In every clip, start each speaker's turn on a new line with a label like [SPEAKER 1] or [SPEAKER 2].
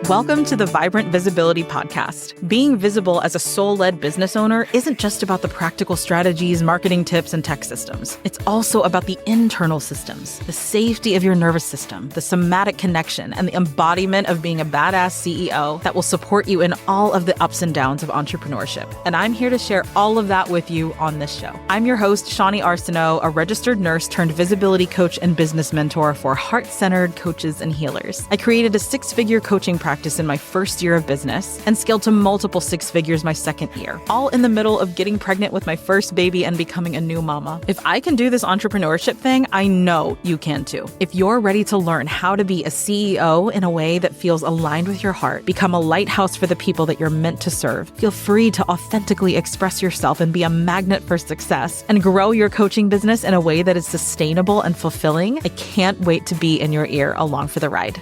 [SPEAKER 1] Welcome to the Vibrant Visibility Podcast. Being visible as a soul-led business owner isn't just about the practical strategies, marketing tips, and tech systems. It's also about the internal systems, the safety of your nervous system, the somatic connection, and the embodiment of being a badass CEO that will support you in all of the ups and downs of entrepreneurship. And I'm here to share all of that with you on this show. I'm your host, Shani Arsenault, a registered nurse turned visibility coach and business mentor for heart-centered coaches and healers. I created a six-figure coaching practice in my first year of business and scaled to multiple six figures my second year, all in the middle of getting pregnant with my first baby and becoming a new mama. If I can do this entrepreneurship thing, I know you can too. If you're ready to learn how to be a CEO in a way that feels aligned with your heart, become a lighthouse for the people that you're meant to serve, feel free to authentically express yourself and be a magnet for success, and grow your coaching business in a way that is sustainable and fulfilling, I can't wait to be in your ear along for the ride.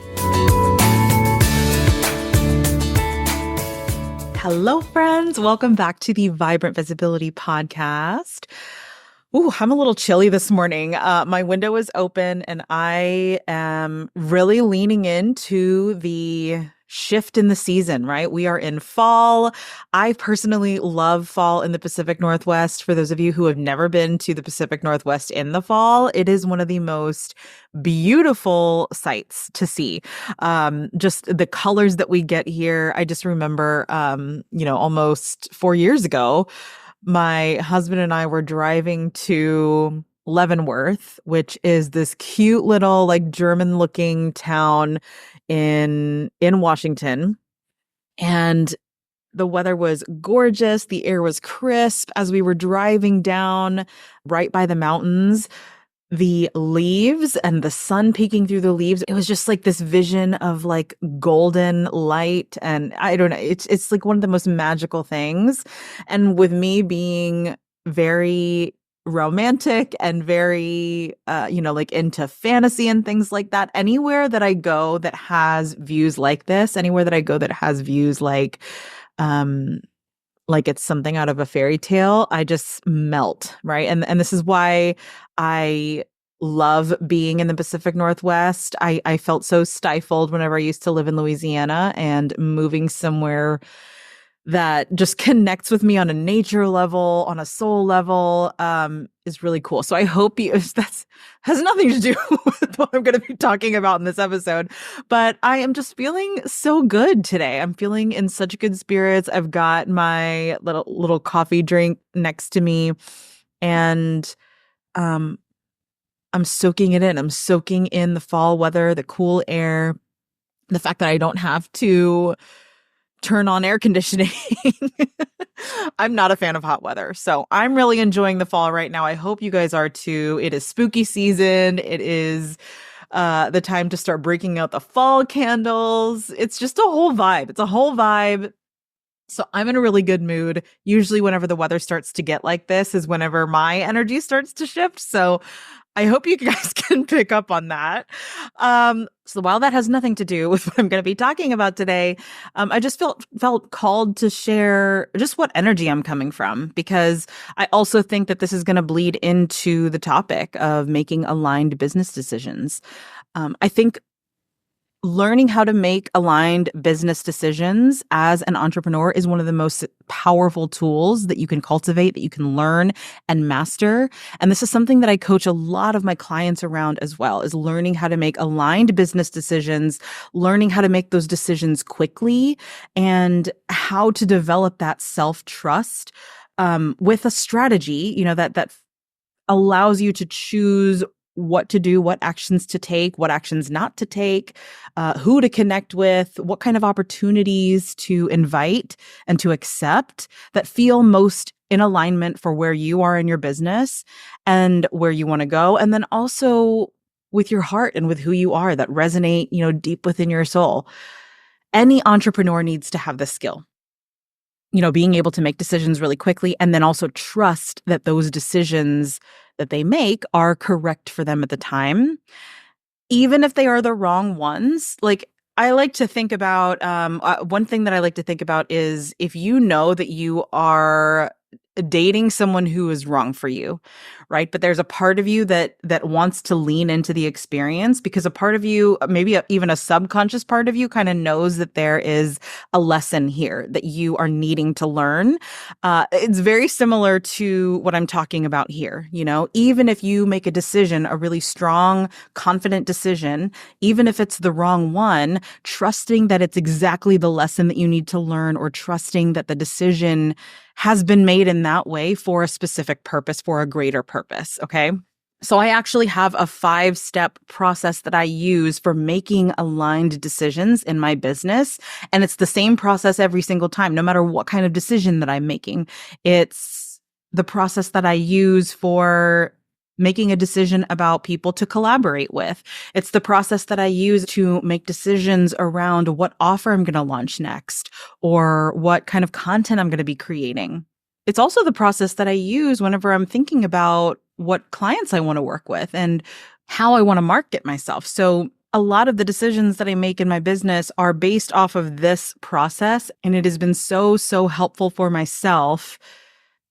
[SPEAKER 1] Hello, friends. Welcome back to the Vibrant Visibility Podcast. Ooh, I'm a little chilly this morning. My window is open and I am really leaning into the shift in the season, right? We are in fall. I personally love fall in the Pacific Northwest. For those of you who have never been to the Pacific Northwest in the fall, it is one of the most beautiful sights to see. Just the colors that we get here. I just remember, almost 4 years ago, my husband and I were driving to Leavenworth, which is this cute little like German looking town in Washington. And the weather was gorgeous. The air was crisp as we were driving down right by the mountains. The leaves and the sun peeking through the leaves. It was just like this vision of like golden light. And I don't know, it's like one of the most magical things. And with me being very romantic and very, like into fantasy and things like that, anywhere that I go that has views like this, anywhere that I go that has views like it's something out of a fairy tale, I just melt, right? And this is why I love being in the Pacific Northwest. I felt so stifled whenever I used to live in Louisiana, and moving somewhere that just connects with me on a nature level, on a soul level, is really cool. So I hope that has nothing to do with what I'm going to be talking about in this episode, but I am just feeling so good today. I'm feeling in such good spirits. I've got my little coffee drink next to me, and I'm soaking it in. I'm soaking in the fall weather, the cool air, the fact that I don't have to turn on air conditioning. I'm not a fan of hot weather, so I'm really enjoying the fall right now. I hope you guys are too. It is spooky season. It is the time to start breaking out the fall candles. It's just a whole vibe. It's a whole vibe. So I'm in a really good mood. Usually whenever the weather starts to get like this is whenever my energy starts to shift. So I hope you guys can pick up on that. So while that has nothing to do with what I'm going to be talking about today, I just felt called to share just what energy I'm coming from, because I also think that this is going to bleed into the topic of making aligned business decisions. I think learning how to make aligned business decisions as an entrepreneur is one of the most powerful tools that you can cultivate, that you can learn and master. And this is something that I coach a lot of my clients around as well, is learning how to make aligned business decisions, learning how to make those decisions quickly, and how to develop that self-trust with a strategy, that allows you to choose what to do, what actions to take, what actions not to take, who to connect with, what kind of opportunities to invite and to accept that feel most in alignment for where you are in your business and where you want to go. And then also with your heart and with who you are, that resonate, deep within your soul. Any entrepreneur needs to have this skill. Being able to make decisions really quickly, and then also trust that those decisions that they make are correct for them at the time, even if they are the wrong ones. Like, I like to think about, one thing that I like to think about is, if you know that you are dating someone who is wrong for you, right? But there's a part of you that wants to lean into the experience because a part of you, maybe even a subconscious part of you, kind of knows that there is a lesson here that you are needing to learn. It's very similar to what I'm talking about here. Even if you make a decision, a really strong, confident decision, even if it's the wrong one, trusting that it's exactly the lesson that you need to learn, or trusting that the decision has been made in that way for a specific purpose, for a greater purpose. Okay. So I actually have a 5-step process that I use for making aligned decisions in my business. And it's the same process every single time, no matter what kind of decision that I'm making. It's the process that I use for making a decision about people to collaborate with. It's the process that I use to make decisions around what offer I'm going to launch next or what kind of content I'm going to be creating. It's also the process that I use whenever I'm thinking about what clients I want to work with and how I want to market myself. So a lot of the decisions that I make in my business are based off of this process. And it has been so, so helpful for myself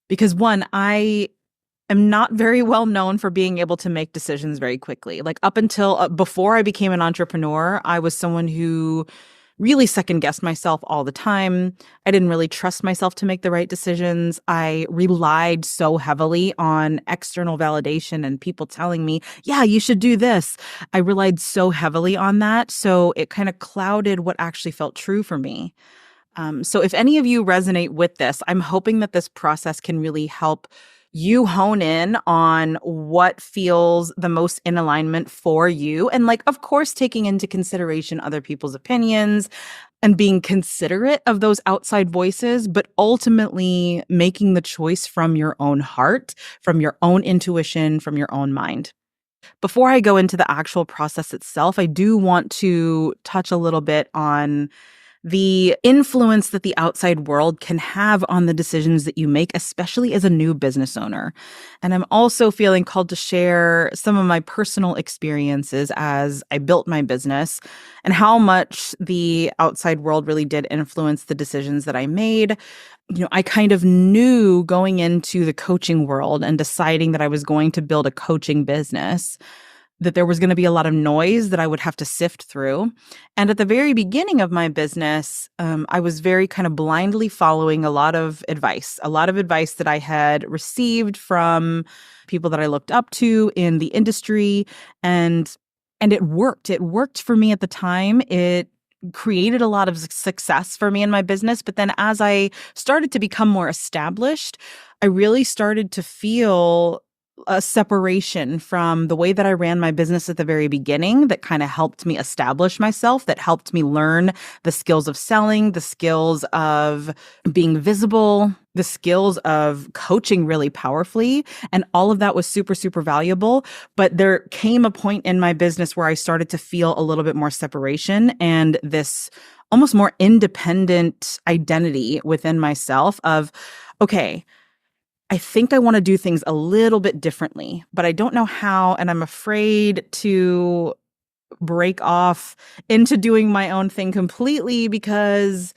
[SPEAKER 1] because one, I am not very well known for being able to make decisions very quickly. Like up until before I became an entrepreneur, I was someone who really second guessed myself all the time. I didn't really trust myself to make the right decisions. I relied so heavily on external validation and people telling me, yeah, you should do this. I relied so heavily on that. So it kind of clouded what actually felt true for me. So if any of you resonate with this, I'm hoping that this process can really help you hone in on what feels the most in alignment for you. And of course, taking into consideration other people's opinions and being considerate of those outside voices, but ultimately making the choice from your own heart, from your own intuition, from your own mind. Before I go into the actual process itself, I do want to touch a little bit on the influence that the outside world can have on the decisions that you make, especially as a new business owner. And I'm also feeling called to share some of my personal experiences as I built my business and how much the outside world really did influence the decisions that I made. I kind of knew going into the coaching world and deciding that I was going to build a coaching business that there was going to be a lot of noise that I would have to sift through. And at the very beginning of my business, I was very kind of blindly following a lot of advice that I had received from people that I looked up to in the industry. And it worked. It worked for me at the time. It created a lot of success for me in my business. But then as I started to become more established, I really started to feel a separation from the way that I ran my business at the very beginning that kind of helped me establish myself, that helped me learn the skills of selling, the skills of being visible, the skills of coaching really powerfully. And all of that was super, super valuable. But there came a point in my business where I started to feel a little bit more separation and this almost more independent identity within myself of, okay, I think I want to do things a little bit differently, but I don't know how. And I'm afraid to break off into doing my own thing completely because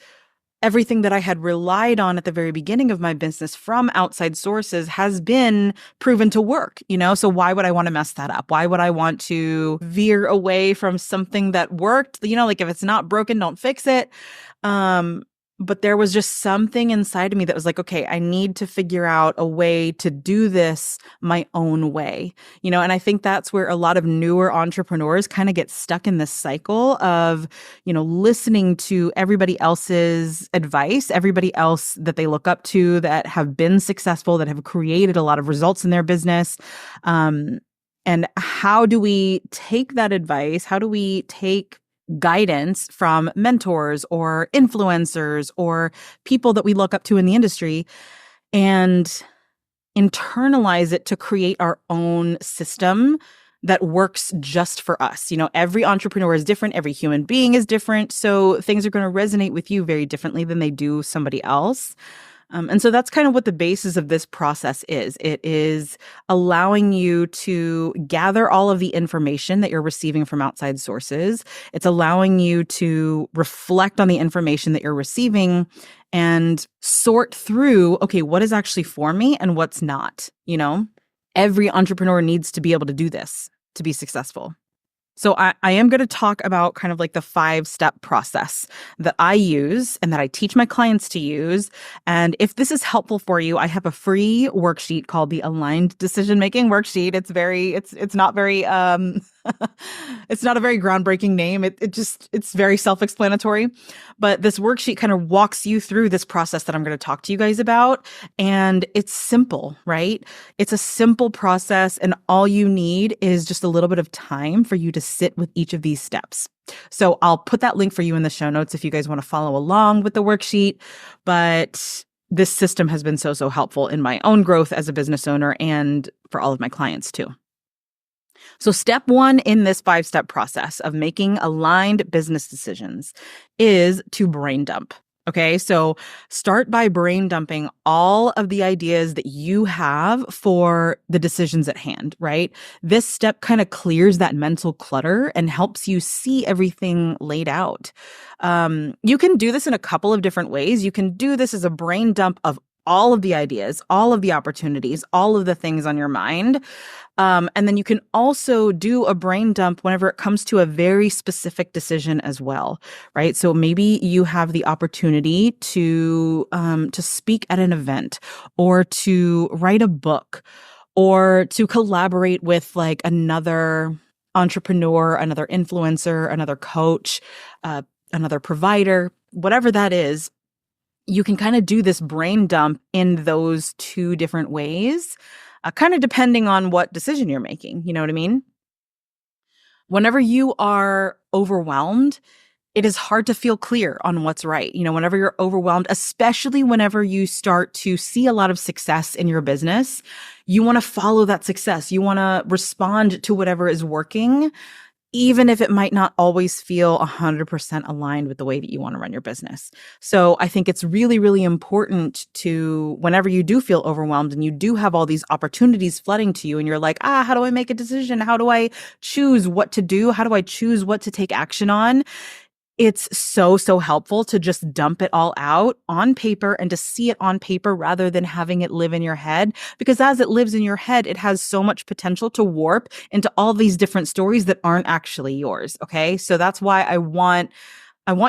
[SPEAKER 1] everything that I had relied on at the very beginning of my business from outside sources has been proven to work, So why would I want to mess that up? Why would I want to veer away from something that worked? If it's not broken, don't fix it. But there was just something inside of me that was like, okay, I need to figure out a way to do this my own way, and I think that's where a lot of newer entrepreneurs kind of get stuck in this cycle of, listening to everybody else's advice, everybody else that they look up to that have been successful, that have created a lot of results in their business. And how do we take that advice? How do we take guidance from mentors or influencers or people that we look up to in the industry and internalize it to create our own system that works just for us? Every entrepreneur is different. Every human being is different. So things are going to resonate with you very differently than they do somebody else. And so that's kind of what the basis of this process is. It is allowing you to gather all of the information that you're receiving from outside sources. It's allowing you to reflect on the information that you're receiving and sort through, okay, what is actually for me and what's not, you know? Every entrepreneur needs to be able to do this to be successful. So I am going to talk about kind of like the 5-step process that I use and that I teach my clients to use. And if this is helpful for you, I have a free worksheet called the Aligned Decision Making Worksheet. It's not very it's not a very groundbreaking name. It's very self-explanatory. But this worksheet kind of walks you through this process that I'm going to talk to you guys about. And it's simple, right? It's a simple process. And all you need is just a little bit of time for you to sit with each of these steps. So I'll put that link for you in the show notes if you guys want to follow along with the worksheet. But this system has been so helpful in my own growth as a business owner and for all of my clients too. So step 1 in this 5-step process of making aligned business decisions is to brain dump. Okay, so start by brain dumping all of the ideas that you have for the decisions at hand, right? This step kind of clears that mental clutter and helps you see everything laid out. You can do this in a couple of different ways. You can do this as a brain dump of all of the ideas, all of the opportunities, all of the things on your mind. And then you can also do a brain dump whenever it comes to a very specific decision as well, right? So maybe you have the opportunity to speak at an event or to write a book or to collaborate with like another entrepreneur, another influencer, another coach, another provider, whatever that is. You can kind of do this brain dump in those 2 different ways, kind of depending on what decision you're making. You know what I mean? Whenever you are overwhelmed, it is hard to feel clear on what's right. You know, whenever you're overwhelmed, especially whenever you start to see a lot of success in your business, you want to follow that success. You want to respond to whatever is working, even if it might not always feel 100% aligned with the way that you want to run your business. So I think it's really, really important to, whenever you do feel overwhelmed and you do have all these opportunities flooding to you and you're like, how do I make a decision? How do I choose what to do? How do I choose what to take action on? It's so helpful to just dump it all out on paper and to see it on paper rather than having it live in your head. Because as it lives in your head, it has so much potential to warp into all these different stories that aren't actually yours. Okay. So that's why I want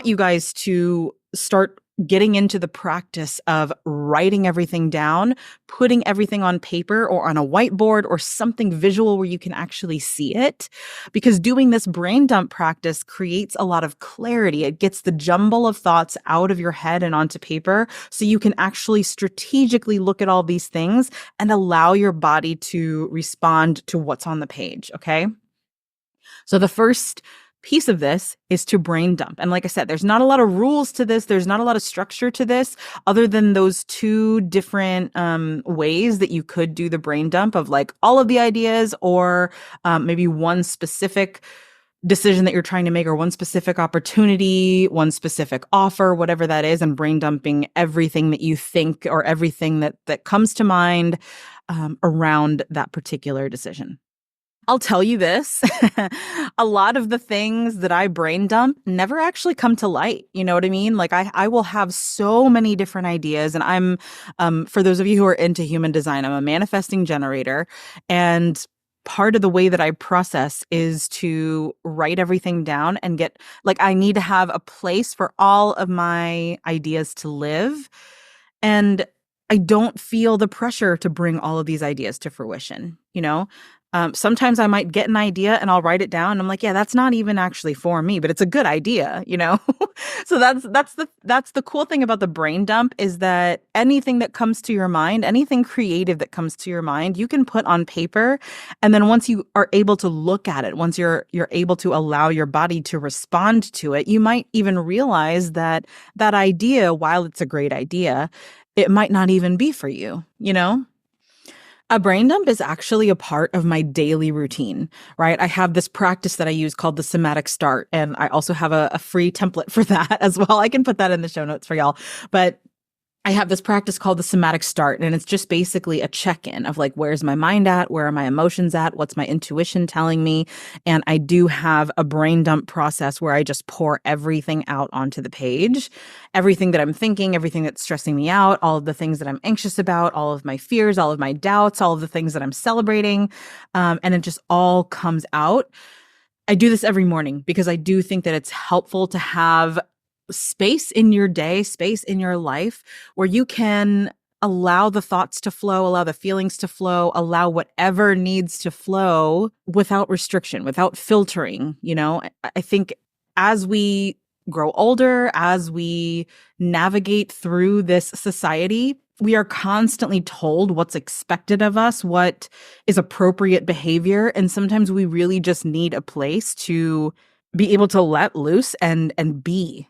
[SPEAKER 1] you guys to start getting into the practice of writing everything down, putting everything on paper or on a whiteboard or something visual where you can actually see it. Because doing this brain dump practice creates a lot of clarity. It gets the jumble of thoughts out of your head and onto paper so you can actually strategically look at all these things and allow your body to respond to what's on the page. Okay. So the first piece of this is to brain dump. And like I said, there's not a lot of rules to this. There's not a lot of structure to this other than those 2 different ways that you could do the brain dump of like all of the ideas or maybe one specific decision that you're trying to make or one specific opportunity, one specific offer, whatever that is, and brain dumping everything that you think or everything that comes to mind around that particular decision. I'll tell you this, a lot of the things that I brain dump never actually come to light. You know what I mean? Like I will have so many different ideas and I'm, for those of you who are into human design, I'm a manifesting generator. And part of the way that I process is to write everything down and I need to have a place for all of my ideas to live. And I don't feel the pressure to bring all of these ideas to fruition, you know? Sometimes I might get an idea and I'll write it down. And I'm like, yeah, that's not even actually for me, but it's a good idea, you know? So that's the cool thing about the brain dump is that anything that comes to your mind, anything creative that comes to your mind, you can put on paper. And then once you are able to look at it, once you're able to allow your body to respond to it, you might even realize that that idea, while it's a great idea, it might not even be for you, you know? A brain dump is actually a part of my daily routine, right? I have this practice that I use called the somatic start, and I also have a free template for that as well. I can put that in the show notes for y'all. But I have this practice called the somatic start, and it's just basically a check-in of like, where's my mind at? Where are my emotions at? What's my intuition telling me? And I do have a brain dump process where I just pour everything out onto the page, everything that I'm thinking, everything that's stressing me out, all of the things that I'm anxious about, all of my fears, all of my doubts, all of the things that I'm celebrating. And it just all comes out. I do this every morning because I do think that it's helpful to have space in your day, space in your life where you can allow the thoughts to flow, allow the feelings to flow, allow whatever needs to flow without restriction, without filtering. I think as we grow older, as we navigate through this society, we are constantly told what's expected of us, what is appropriate behavior. And sometimes we really just need a place to be able to let loose and be.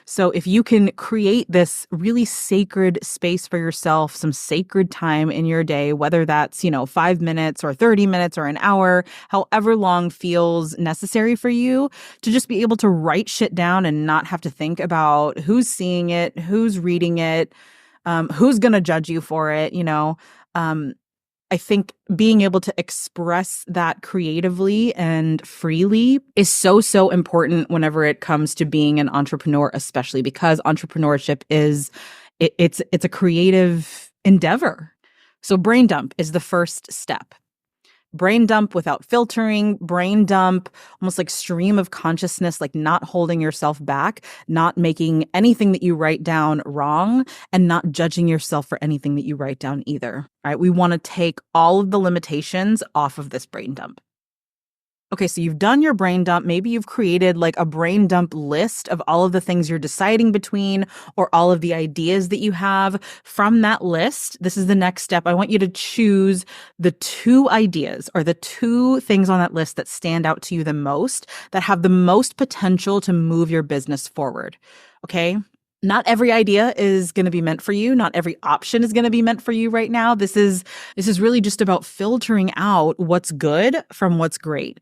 [SPEAKER 1] So if you can create this really sacred space for yourself, some sacred time in your day, whether that's, 5 minutes or 30 minutes or an hour, however long feels necessary for you, to just be able to write shit down and not have to think about who's seeing it, who's reading it, who's going to judge you for it. I think being able to express that creatively and freely is so, so important whenever it comes to being an entrepreneur, especially because entrepreneurship it's a creative endeavor. So brain dump is the first step. Brain dump without filtering, brain dump, almost like stream of consciousness, like not holding yourself back, not making anything that you write down wrong, and not judging yourself for anything that you write down either, right? We want to take all of the limitations off of this brain dump. Okay, so you've done your brain dump. Maybe you've created like a brain dump list of all of the things you're deciding between or all of the ideas that you have. From that list, this is the next step. I want you to choose the 2 ideas or the 2 things on that list that stand out to you the most, that have the most potential to move your business forward. Okay? Not every idea is going to be meant for you. Not every option is going to be meant for you right now. This is really just about filtering out what's good from what's great.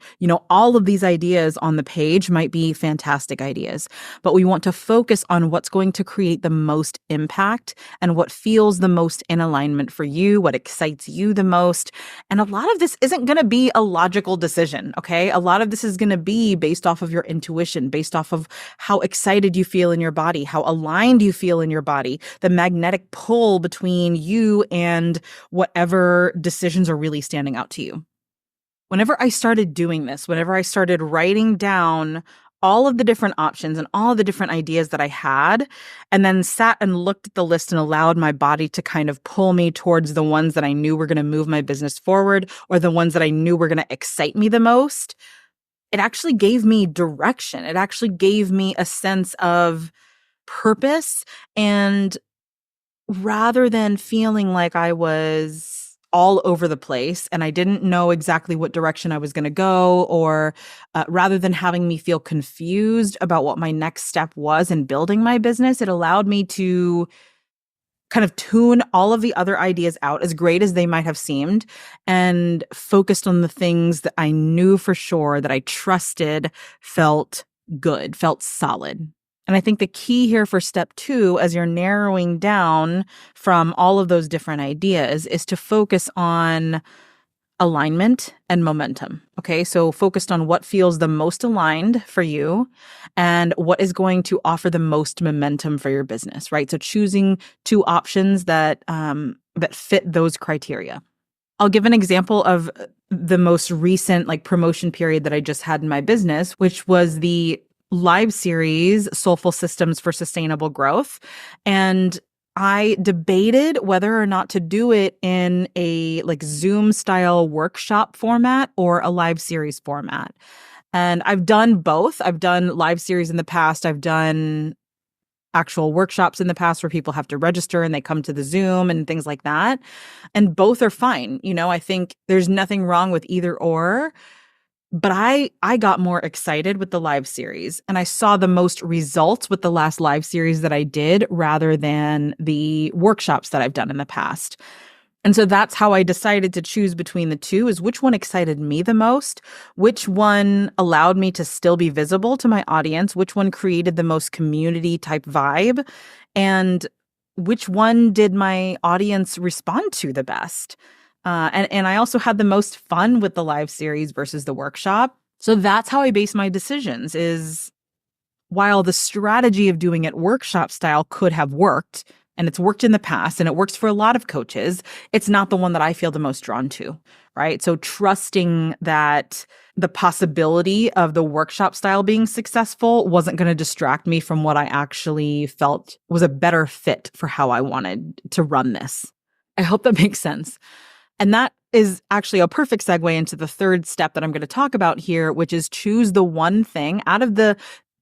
[SPEAKER 1] All of these ideas on the page might be fantastic ideas, but we want to focus on what's going to create the most impact and what feels the most in alignment for you, what excites you the most. And a lot of this isn't going to be a logical decision, okay? A lot of this is going to be based off of your intuition, based off of how excited you feel in your body, how aligned you feel in your body, the magnetic pull between you and whatever decisions are really standing out to you. Whenever I started doing this, whenever I started writing down all of the different options and all of the different ideas that I had, and then sat and looked at the list and allowed my body to kind of pull me towards the ones that I knew were going to move my business forward or the ones that I knew were going to excite me the most, it actually gave me direction. It actually gave me a sense of purpose. And rather than feeling like I was all over the place and I didn't know exactly what direction I was going to go, or rather than having me feel confused about what my next step was in building my business, it allowed me to kind of tune all of the other ideas out, as great as they might have seemed, and focused on the things that I knew for sure, that I trusted, felt good, felt solid. And I think the key here for step 2, as you're narrowing down from all of those different ideas, is to focus on alignment and momentum. Okay, so focused on what feels the most aligned for you and what is going to offer the most momentum for your business, right? So choosing 2 options that fit those criteria. I'll give an example of the most recent promotion period that I just had in my business, which was the live series Soulful Systems for Sustainable Growth. And I debated whether or not to do it in a Zoom style workshop format or a live series format. And I've done both. I've done live series in the past. I've done actual workshops in the past where people have to register and they come to the Zoom and things like that. And both are fine. I think there's nothing wrong with either or. But I got more excited with the live series, and I saw the most results with the last live series that I did rather than the workshops that I've done in the past. And so that's how I decided to choose between the 2, is which one excited me the most, which one allowed me to still be visible to my audience, which one created the most community type vibe, and which one did my audience respond to the best. And I also had the most fun with the live series versus the workshop. So that's how I base my decisions is while the strategy of doing it workshop style could have worked, and it's worked in the past, and it works for a lot of coaches, it's not the one that I feel the most drawn to, right? So trusting that the possibility of the workshop style being successful wasn't going to distract me from what I actually felt was a better fit for how I wanted to run this. I hope that makes sense. And that is actually a perfect segue into the third step that I'm going to talk about here, which is choose the one thing out of the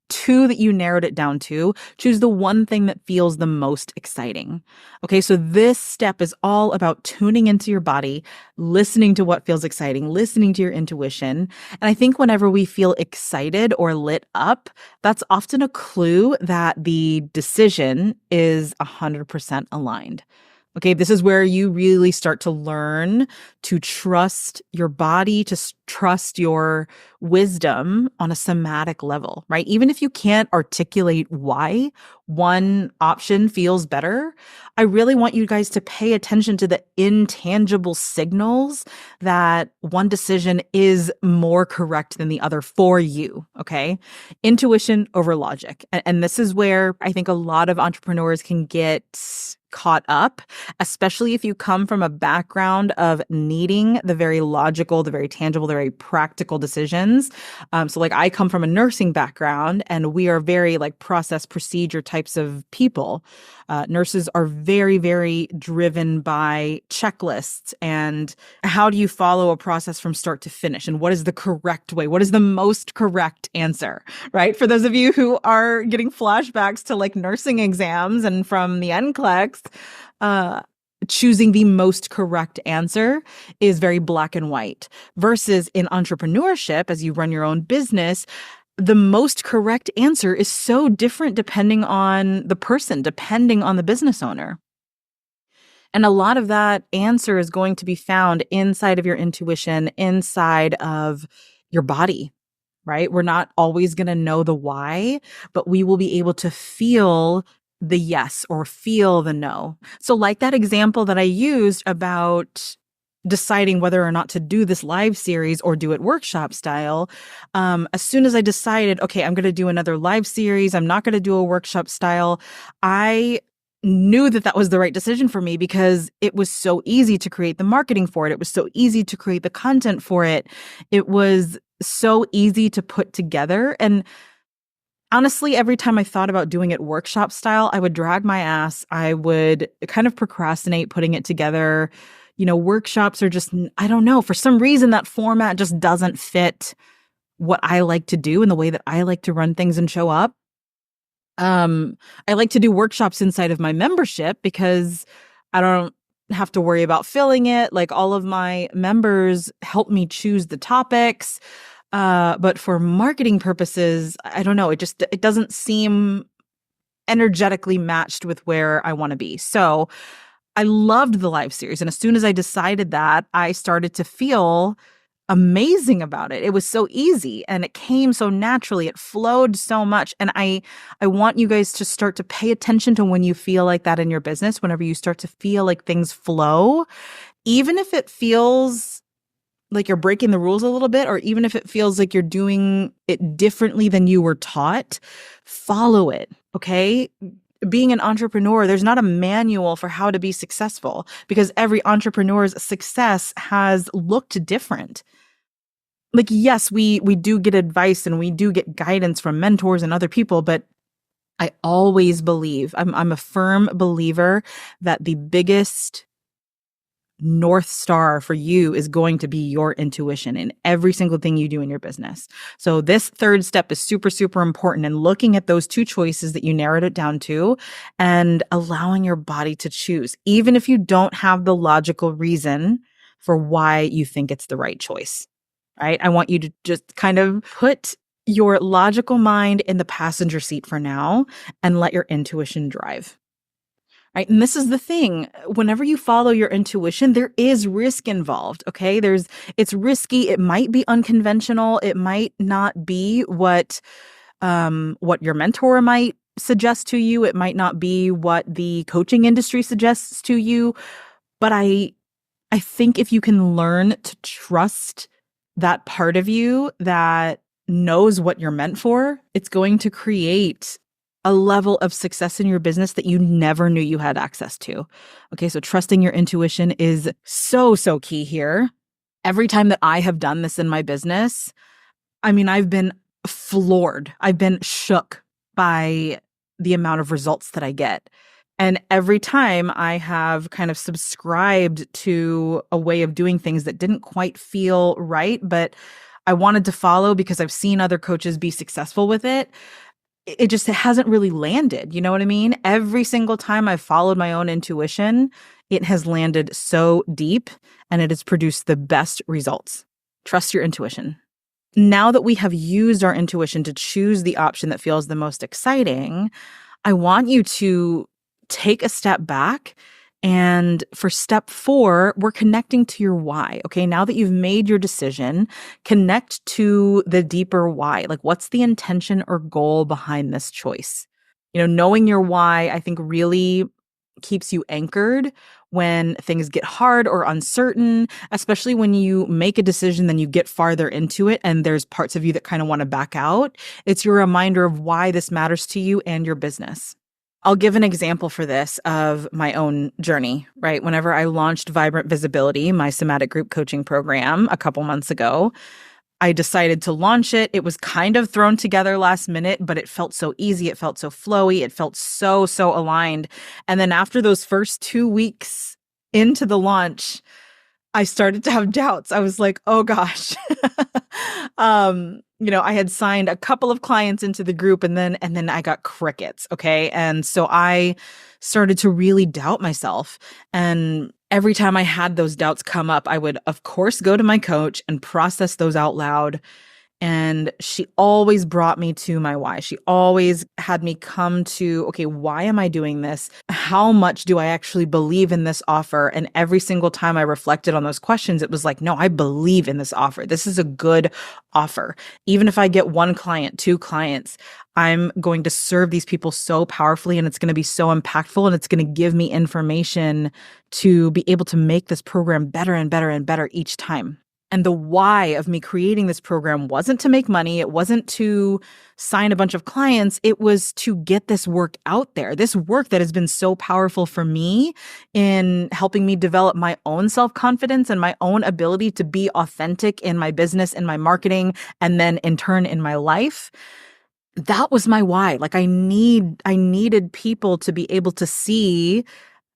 [SPEAKER 1] two that you narrowed it down to, choose the one thing that feels the most exciting. Okay, so this step is all about tuning into your body, listening to what feels exciting, listening to your intuition. And I think whenever we feel excited or lit up, that's often a clue that the decision is 100% aligned. Okay, this is where you really start to learn to trust your body, to trust your wisdom on a somatic level, right? Even if you can't articulate why one option feels better, I really want you guys to pay attention to the intangible signals that one decision is more correct than the other for you, okay? Intuition over logic. And this is where I think a lot of entrepreneurs can get caught up, especially if you come from a background of needing the very logical, the very tangible, the very practical decisions. So like I come from a nursing background and we are very like process procedure types of people. Nurses are very, very driven by checklists and how do you follow a process from start to finish? And what is the correct way? What is the most correct answer, right? For those of you who are getting flashbacks to like nursing exams and from the NCLEX, choosing the most correct answer is very black and white versus in entrepreneurship, as you run your own business, the most correct answer is so different depending on the person, depending on the business owner. And a lot of that answer is going to be found inside of your intuition, inside of your body, right? We're not always going to know the why, but we will be able to feel the yes or feel the no. So like that example that I used about deciding whether or not to do this live series or do it workshop style, as soon as I decided, okay, I'm going to do another live series, I'm not going to do a workshop style, I knew that that was the right decision for me because it was so easy to create the marketing for it. It was so easy to create the content for it. It was so easy to put together. And honestly, every time I thought about doing it workshop style, I would drag my ass. I would kind of procrastinate putting it together. You know, workshops are just, I don't know, for some reason that format just doesn't fit what I like to do and the way that I like to run things and show up. I like to do workshops inside of my membership because I don't have to worry about filling it. Like all of my members help me choose the topics. But for marketing purposes, I don't know, it doesn't seem energetically matched with where I want to be. So I loved the live series. And as soon as I decided that, I started to feel amazing about it. It was so easy and it came so naturally. It flowed so much. And I want you guys to start to pay attention to when you feel like that in your business, whenever you start to feel like things flow, even if it feels like you're breaking the rules a little bit, or even if it feels like you're doing it differently than you were taught, follow it. Okay. Being an entrepreneur, there's not a manual for how to be successful because every entrepreneur's success has looked different. Like, yes, we do get advice and we do get guidance from mentors and other people, but I always believe, I'm a firm believer that the biggest North Star for you is going to be your intuition in every single thing you do in your business. So this third step is super, super important. And looking at those two choices that you narrowed it down to and allowing your body to choose, even if you don't have the logical reason for why you think it's the right choice, right? I want you to just kind of put your logical mind in the passenger seat for now and let your intuition drive. Right. And this is the thing. Whenever you follow your intuition, there is risk involved. Okay. It's risky. It might be unconventional. It might not be what your mentor might suggest to you. It might not be what the coaching industry suggests to you. But I think if you can learn to trust that part of you that knows what you're meant for, it's going to create a level of success in your business that you never knew you had access to. Okay, so trusting your intuition is so, so key here. Every time that I have done this in my business, I mean, I've been floored. I've been shook by the amount of results that I get. And every time I have kind of subscribed to a way of doing things that didn't quite feel right, but I wanted to follow because I've seen other coaches be successful with it, it just hasn't really landed. You know what I mean? Every single time I've followed my own intuition, it has landed so deep and it has produced the best results. Trust your intuition. Now that we have used our intuition to choose the option that feels the most exciting, I want you to take a step back. And for step 4, we're connecting to your why. Okay, now that you've made your decision, connect to the deeper why. Like, what's the intention or goal behind this choice? You know, knowing your why, I think, really keeps you anchored when things get hard or uncertain, especially when you make a decision, then you get farther into it and there's parts of you that kind of want to back out. It's your reminder of why this matters to you and your business. I'll give an example for this of my own journey, right? Whenever I launched Vibrant Visibility, my somatic group coaching program a couple months ago, I decided to launch it. It was kind of thrown together last minute, but it felt so easy. It felt so flowy. It felt so, so aligned. And then after those first 2 weeks into the launch, I started to have doubts. I was like, oh gosh. I had signed a couple of clients into the group and then I got crickets. Okay. And so I started to really doubt myself. And every time I had those doubts come up, I would, of course, go to my coach and process those out loud. And she always brought me to my why. She always had me come to, okay, why am I doing this? How much do I actually believe in this offer? And every single time I reflected on those questions, it was like, no, I believe in this offer. This is a good offer. Even if I get 1 client, 2 clients, I'm going to serve these people so powerfully and it's going to be so impactful and it's going to give me information to be able to make this program better and better and better each time. And the why of me creating this program wasn't to make money. It wasn't to sign a bunch of clients. It was to get this work out there, this work that has been so powerful for me in helping me develop my own self-confidence and my own ability to be authentic in my business, in my marketing, and then in turn in my life. That was my why. Like I needed people to be able to see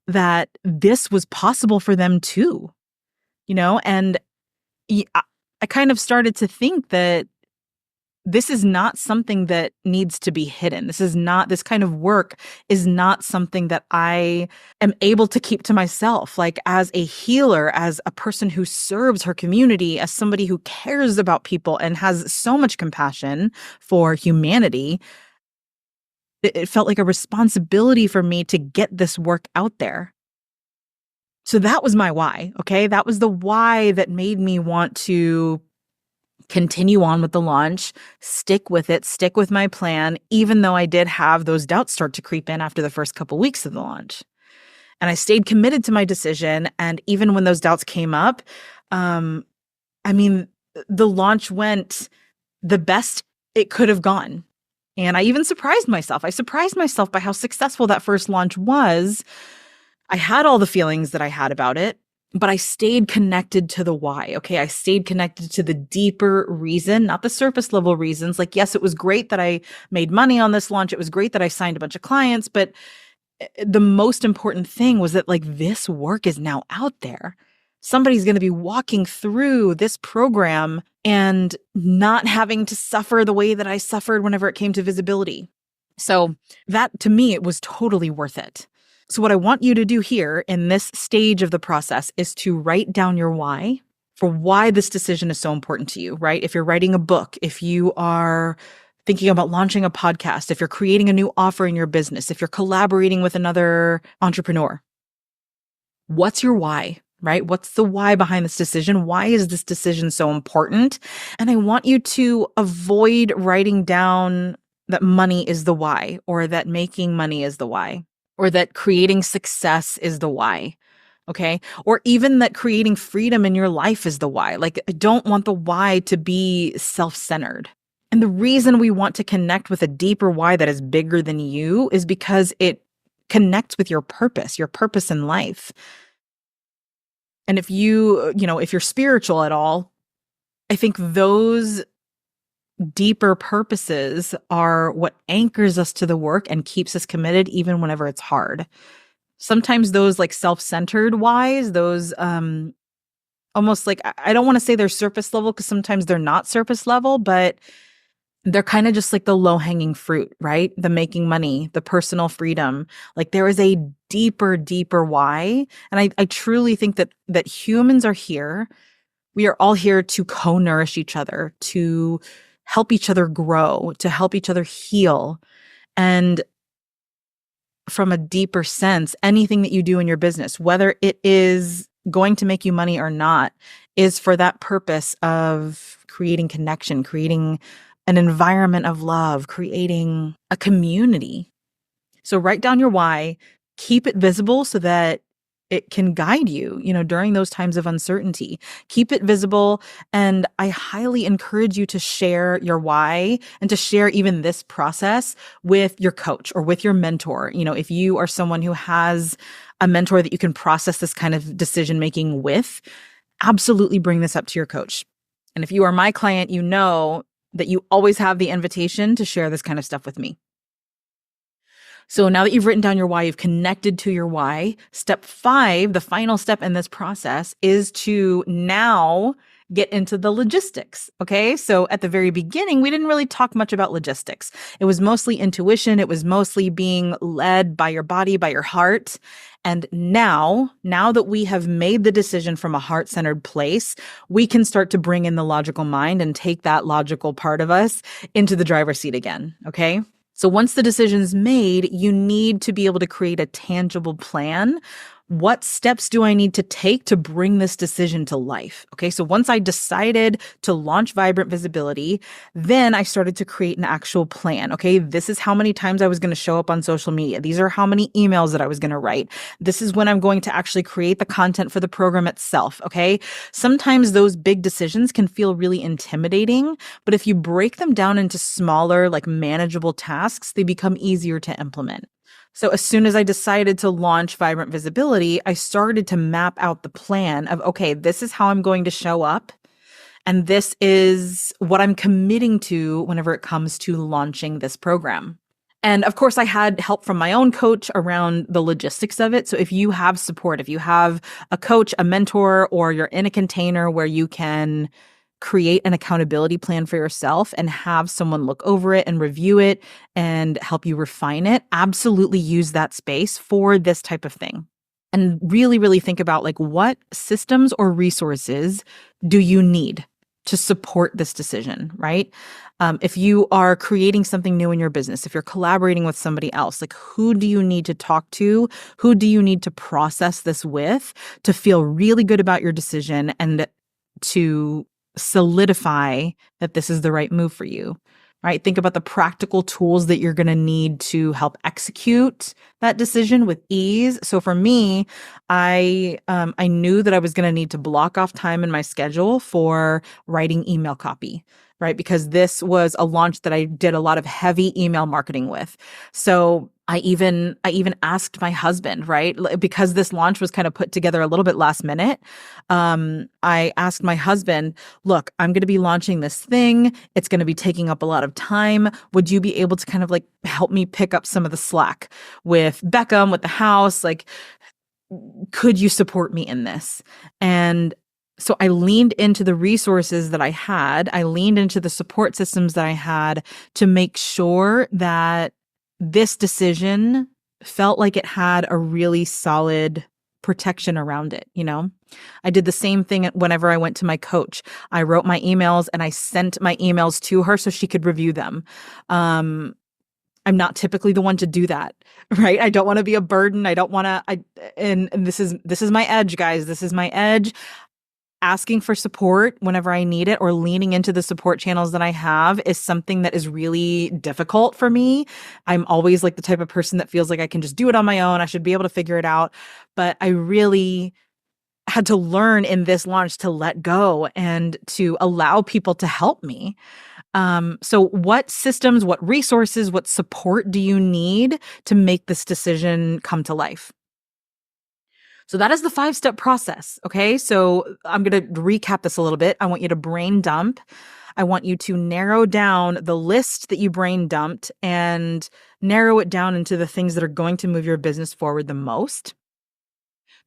[SPEAKER 1] that this was possible for them too, and I kind of started to think that this is not something that needs to be hidden. This kind of work is not something that I am able to keep to myself. Like as a healer, as a person who serves her community, as somebody who cares about people and has so much compassion for humanity, it felt like a responsibility for me to get this work out there. So that was my why, okay? That was the why that made me want to continue on with the launch, stick with it, stick with my plan, even though I did have those doubts start to creep in after the first couple weeks of the launch. And I stayed committed to my decision. And even when those doubts came up, the launch went the best it could have gone. And I even surprised myself. I surprised myself by how successful that first launch was. I had all the feelings that I had about it, but I stayed connected to the why. Okay. I stayed connected to the deeper reason, not the surface level reasons. Like, yes, it was great that I made money on this launch. It was great that I signed a bunch of clients, but the most important thing was that like this work is now out there. Somebody's going to be walking through this program and not having to suffer the way that I suffered whenever it came to visibility. So that to me, it was totally worth it. So what I want you to do here in this stage of the process is to write down your why for why this decision is so important to you, right? If you're writing a book, if you are thinking about launching a podcast, if you're creating a new offer in your business, if you're collaborating with another entrepreneur, what's your why, right? What's the why behind this decision? Why is this decision so important? And I want you to avoid writing down that money is the why, or that making money is the why, or that creating success is the why. Okay. Or even that creating freedom in your life is the why. Like, I don't want the why to be self-centered. And the reason we want to connect with a deeper why that is bigger than you is because it connects with your purpose in life. And if if you're spiritual at all, I think those deeper purposes are what anchors us to the work and keeps us committed even whenever it's hard. Sometimes those like self-centered whys, those almost like, I don't want to say they're surface level, because sometimes they're not surface level, but they're kind of just like the low-hanging fruit, right? The making money, the personal freedom. Like, there is a deeper why. And I truly think that humans are here. We are all here to co-nourish each other, to help each other grow, to help each other heal. And from a deeper sense, anything that you do in your business, whether it is going to make you money or not, is for that purpose of creating connection, creating an environment of love, creating a community. So write down your why, keep it visible so that it can guide you, during those times of uncertainty. Keep it visible. And I highly encourage you to share your why and to share even this process with your coach or with your mentor. If you are someone who has a mentor that you can process this kind of decision making with, absolutely bring this up to your coach. And if you are my client, you know that you always have the invitation to share this kind of stuff with me. So now that you've written down your why, you've connected to your why. Step 5, the final step in this process, is to now get into the logistics. Okay. So at the very beginning, we didn't really talk much about logistics. It was mostly intuition. It was mostly being led by your body, by your heart. And now that we have made the decision from a heart-centered place, we can start to bring in the logical mind and take that logical part of us into the driver's seat again. Okay. So once the decision's made, you need to be able to create a tangible plan. What steps do I need to take to bring this decision to life? Okay, so once I decided to launch Vibrant Visibility, then I started to create an actual plan. Okay, this is how many times I was going to show up on social media. These are how many emails that I was going to write. This is when I'm going to actually create the content for the program itself. Okay, sometimes those big decisions can feel really intimidating, but if you break them down into smaller, like manageable tasks, they become easier to implement. So as soon as I decided to launch Vibrant Visibility, I started to map out the plan of, okay, this is how I'm going to show up. And this is what I'm committing to whenever it comes to launching this program. And of course, I had help from my own coach around the logistics of it. So if you have support, if you have a coach, a mentor, or you're in a container where you can create an accountability plan for yourself and have someone look over it and review it and help you refine it, absolutely use that space for this type of thing. And really, really think about like, what systems or resources do you need to support this decision, right? If you are creating something new in your business, if you're collaborating with somebody else, like, who do you need to talk to? Who do you need to process this with to feel really good about your decision and to solidify that this is the right move for you, right? Think about the practical tools that you're going to need to help execute that decision with ease. So for me, I knew that I was going to need to block off time in my schedule for writing email copy, right? Because this was a launch that I did a lot of heavy email marketing with. So I even asked my husband, right? Because this launch was kind of put together a little bit last minute. I asked my husband, look, I'm going to be launching this thing. It's going to be taking up a lot of time. Would you be able to kind of like help me pick up some of the slack with Beckham, with the house? Like, could you support me in this? And so I leaned into the resources that I had. I leaned into the support systems that I had to make sure that this decision felt like it had a really solid protection around it. I did the same thing whenever I went to my coach. I wrote my emails and I sent my emails to her so she could review them. I'm not typically the one to do that, right? I don't want to be a burden. I don't want to, and this is my edge, guys. This is my edge. asking for support whenever I need it or leaning into the support channels that I have is something that is really difficult for me. I'm always like the type of person that feels like I can just do it on my own. I should be able to figure it out. But I really had to learn in this launch to let go and to allow people to help me. So what systems, what resources, what support do you need to make this decision come to life? So that is the 5-step process. Okay. So I'm going to recap this a little bit. I want you to brain dump. I want you to narrow down the list that you brain dumped and narrow it down into the things that are going to move your business forward the most.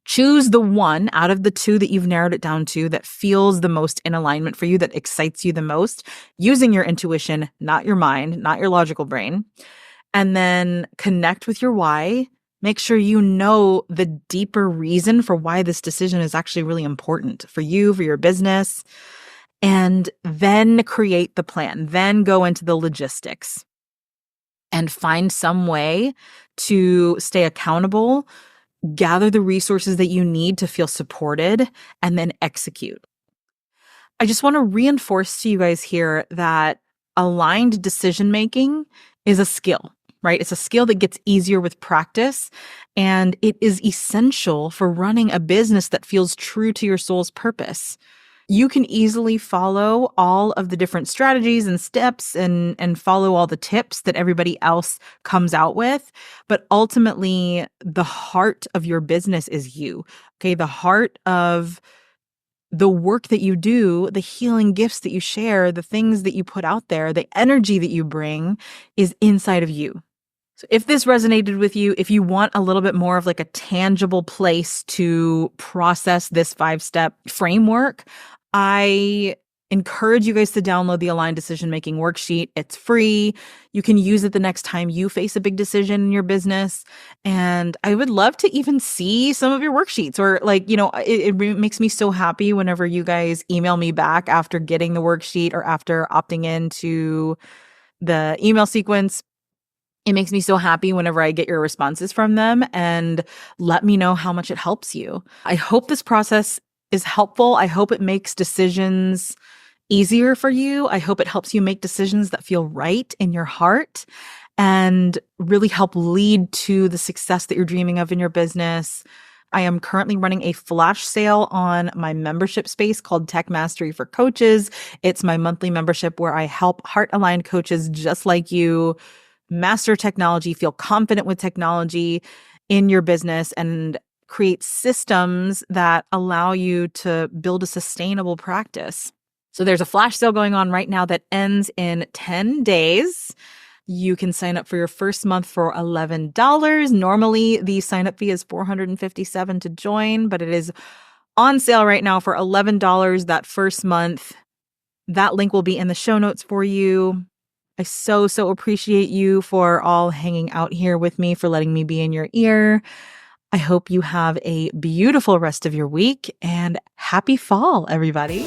[SPEAKER 1] Choose the one out of the 2 that you've narrowed it down to that feels the most in alignment for you, that excites you the most, using your intuition, not your mind, not your logical brain. And then connect with your why. Make sure you know the deeper reason for why this decision is actually really important for you, for your business. And then create the plan. Then go into the logistics and find some way to stay accountable. Gather the resources that you need to feel supported, and then execute. I just want to reinforce to you guys here that aligned decision-making is a skill, right? It's a skill that gets easier with practice, and it is essential for running a business that feels true to your soul's purpose. You can easily follow all of the different strategies and steps and follow all the tips that everybody else comes out with. But ultimately, the heart of your business is you. Okay. The heart of the work that you do, the healing gifts that you share, the things that you put out there, the energy that you bring is inside of you. So if this resonated with you, if you want a little bit more of like a tangible place to process this 5-step framework, I encourage you guys to download the Aligned Decision Making Worksheet. It's free. You can use it the next time you face a big decision in your business. And I would love to even see some of your worksheets, or like, it makes me so happy whenever you guys email me back after getting the worksheet or after opting into the email sequence. It makes me so happy whenever I get your responses from them and let me know how much it helps you. I hope this process is helpful. I hope it makes decisions easier for you. I hope it helps you make decisions that feel right in your heart and really help lead to the success that you're dreaming of in your business. I am currently running a flash sale on my membership space called Tech Mastery for Coaches. It's my monthly membership where I help heart-aligned coaches just like you master technology, feel confident with technology in your business, and create systems that allow you to build a sustainable practice. So there's a flash sale going on right now that ends in 10 days. You can sign up for your first month for $11. Normally, the sign-up fee is $457 to join, but it is on sale right now for $11 that first month. That link will be in the show notes for you. I so appreciate you for all hanging out here with me, for letting me be in your ear. I hope you have a beautiful rest of your week, and happy fall, everybody.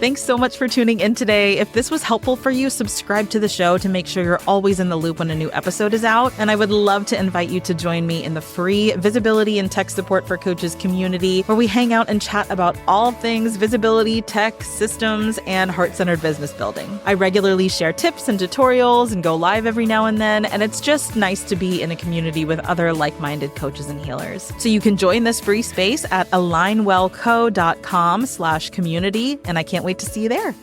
[SPEAKER 1] Thanks so much for tuning in today. If this was helpful for you, subscribe to the show to make sure you're always in the loop when a new episode is out. And I would love to invite you to join me in the free Visibility and Tech Support for Coaches community, where we hang out and chat about all things visibility, tech, systems, and heart-centered business building. I regularly share tips and tutorials and go live every now and then, and it's just nice to be in a community with other like-minded coaches and healers. So you can join this free space at alignwellco.com/community, and I can't wait to see you there.